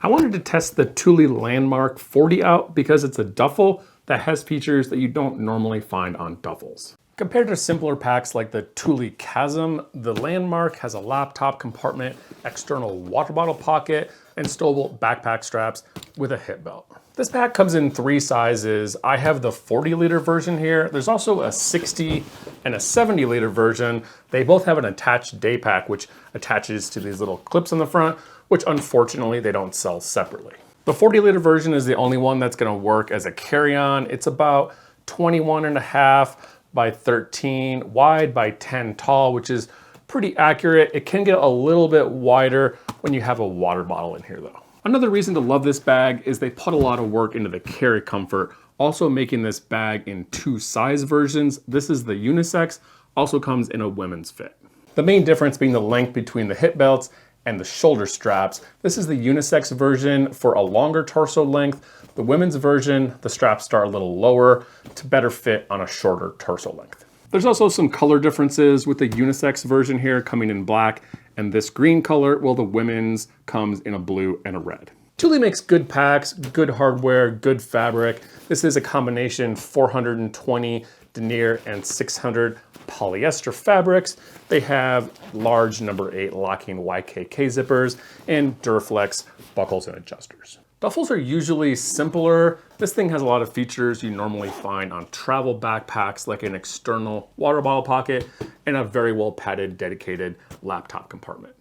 I wanted to test the Thule Landmark 40 out because it's a duffel that has features that you don't normally find on duffels. Compared to simpler packs like the Thule Chasm, the Landmark has a laptop compartment, external water bottle pocket, and stowable backpack straps with a hip belt. This pack comes in 3 sizes. I have the 40-liter version here. There's also a 60 and a 70-liter version. They both have an attached day pack, which attaches to these little clips on the front, which unfortunately they don't sell separately. The 40-liter version is the only one that's gonna work as a carry-on. It's about 21.5 by 13 wide by 10 tall, which is pretty accurate. It can get a little bit wider when you have a water bottle in here though. Another reason to love this bag is they put a lot of work into the carry comfort, also making this bag in 2 size versions. This is the unisex, also comes in a women's fit. The main difference being the length between the hip belts and the shoulder straps. This is the unisex version for a longer torso length. The women's version, the straps start a little lower to better fit on a shorter torso length. There's also some color differences with the unisex version here coming in black and this green color, while the women's comes in a blue and a red. Thule makes good packs, good hardware, good fabric. This is a combination 420 denier and 600 polyester fabrics. They have large number 8 locking YKK zippers and Duraflex buckles and adjusters. Duffels are usually simpler. This thing has a lot of features you normally find on travel backpacks, like an external water bottle pocket and a very well padded dedicated laptop compartment.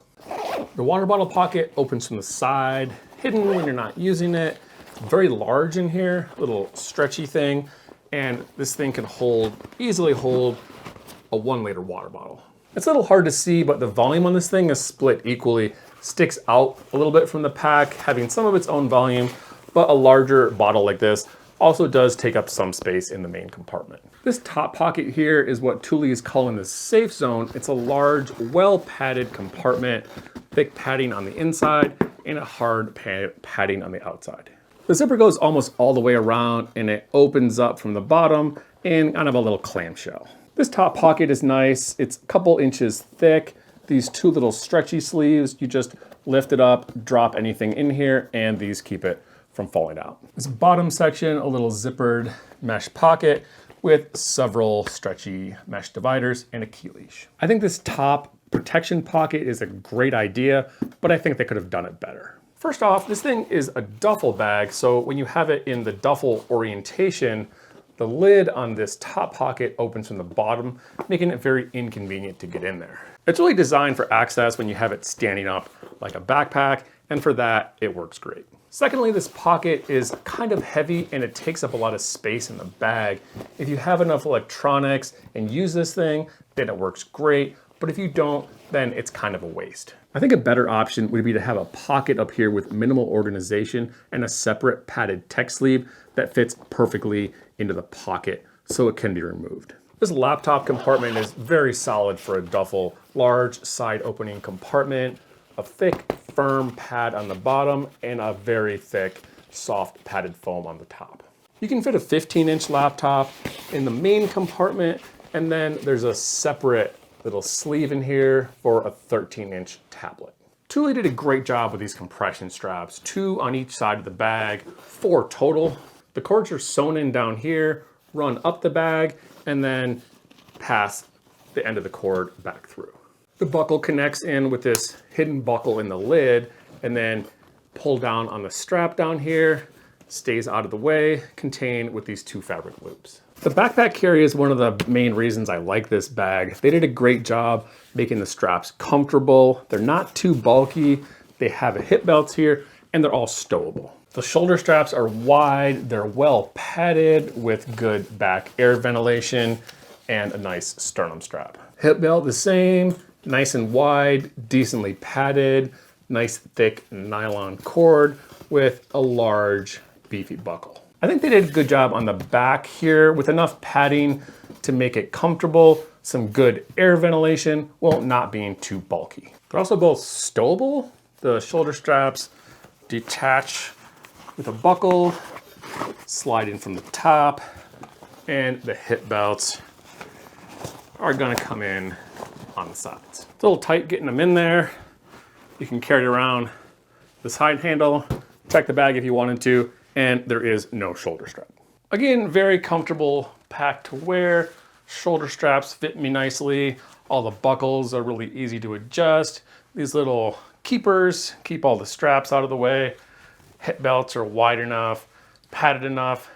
The water bottle pocket opens from the side, hidden when you're not using it. Very large in here, little stretchy thing. And this thing can easily hold a 1-liter water bottle. It's a little hard to see, but the volume on this thing is split equally. Sticks out a little bit from the pack, having some of its own volume, but a larger bottle like this also does take up some space in the main compartment. This top pocket here is what Thule is calling the safe zone. It's a large, well-padded compartment, thick padding on the inside and a hard padding on the outside. The zipper goes almost all the way around and it opens up from the bottom in kind of a little clamshell. This top pocket is nice. It's a couple inches thick. These 2 little stretchy sleeves, you just lift it up, drop anything in here, and these keep it from falling out. This bottom section, a little zippered mesh pocket with several stretchy mesh dividers and a key leash. I think this top protection pocket is a great idea, but I think they could have done it better. First off, this thing is a duffel bag, so when you have it in the duffel orientation, the lid on this top pocket opens from the bottom, making it very inconvenient to get in there. It's really designed for access when you have it standing up like a backpack, and for that, it works great. Secondly, this pocket is kind of heavy and it takes up a lot of space in the bag. If you have enough electronics and use this thing, then it works great, but if you don't, then it's kind of a waste. I think a better option would be to have a pocket up here with minimal organization and a separate padded tech sleeve that fits perfectly into the pocket so it can be removed. This laptop compartment is very solid for a duffel. Large side opening compartment, a thick, firm pad on the bottom, and a very thick, soft padded foam on the top. You can fit a 15-inch laptop in the main compartment, and then there's a separate little sleeve in here for a 13-inch tablet. Thule did a great job with these compression straps, 2 on each side of the bag, 4 total. The cords are sewn in down here, run up the bag, and then pass the end of the cord back through. The buckle connects in with this hidden buckle in the lid, and then pull down on the strap down here, stays out of the way, contained with these 2 fabric loops. The backpack carry is one of the main reasons I like this bag. They did a great job making the straps comfortable. They're not too bulky. They have a hip belts here, and they're all stowable. The shoulder straps are wide, they're well padded with good back air ventilation and a nice sternum strap. Hip belt the same, nice and wide, decently padded, nice thick nylon cord with a large beefy buckle. I think they did a good job on the back here with enough padding to make it comfortable, some good air ventilation while not being too bulky. They're also both stowable. The shoulder straps detach with a buckle, slide in from the top, and the hip belts are gonna come in on the sides. It's a little tight getting them in there. You can carry it around the side handle check the bag if you wanted to, and there is no shoulder strap. Again, very comfortable pack to wear. Shoulder straps fit me nicely. All the buckles are really easy to adjust. These little keepers keep all the straps out of the way. Hip belts are wide enough, padded enough,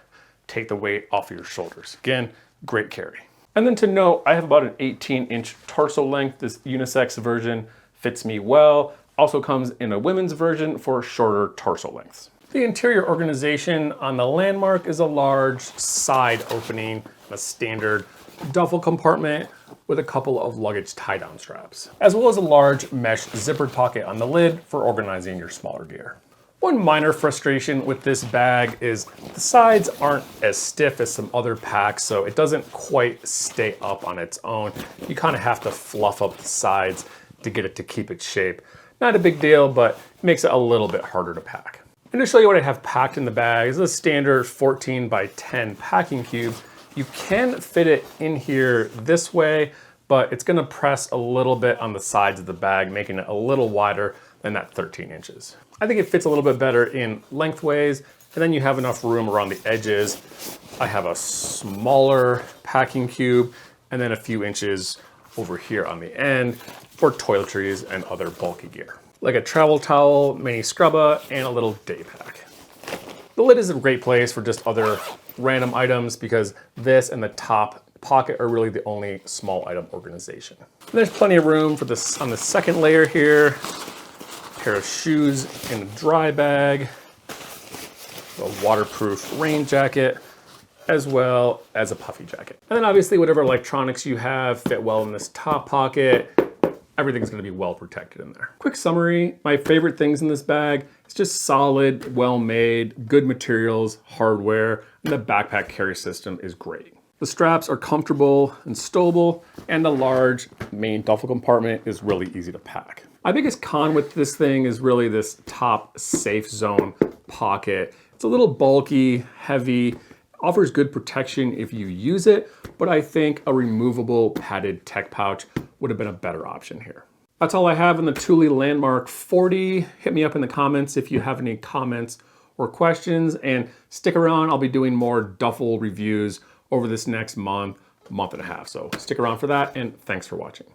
take the weight off of your shoulders. Again, great carry. And then to note, I have about an 18-inch torso length. This unisex version fits me well. Also comes in a women's version for shorter torso lengths. The interior organization on the Landmark is a large side opening, a standard duffel compartment with a couple of luggage tie-down straps, as well as a large mesh zippered pocket on the lid for organizing your smaller gear. One minor frustration with this bag is the sides aren't as stiff as some other packs, so it doesn't quite stay up on its own. You kind of have to fluff up the sides to get it to keep its shape. Not a big deal, but it makes it a little bit harder to pack. And to show you what I have packed in the bag is a standard 14 by 10 packing cube. You can fit it in here this way, but it's gonna press a little bit on the sides of the bag, making it a little wider than that 13 inches. I think it fits a little bit better in lengthways, and then you have enough room around the edges. I have a smaller packing cube, and then a few inches over here on the end for toiletries and other bulky gear, like a travel towel, mini scrubba, and a little day pack. The lid is a great place for just other random items because this and the top pocket are really the only small item organization. And there's plenty of room for this on the second layer here. Pair of shoes in a dry bag, a waterproof rain jacket, as well as a puffy jacket. And then obviously whatever electronics you have fit well in this top pocket. Everything's gonna be well protected in there. Quick summary, my favorite things in this bag, it's just solid, well-made, good materials, hardware, and the backpack carry system is great. The straps are comfortable and stowable, and the large main duffel compartment is really easy to pack. My biggest con with this thing is really this top safe zone pocket. It's a little bulky, heavy, offers good protection if you use it, but I think a removable padded tech pouch would have been a better option here. That's all I have in the Thule Landmark 40. Hit me up in the comments if you have any comments or questions, and stick around. I'll be doing more duffel reviews over this next month and a half. So stick around for that, and thanks for watching.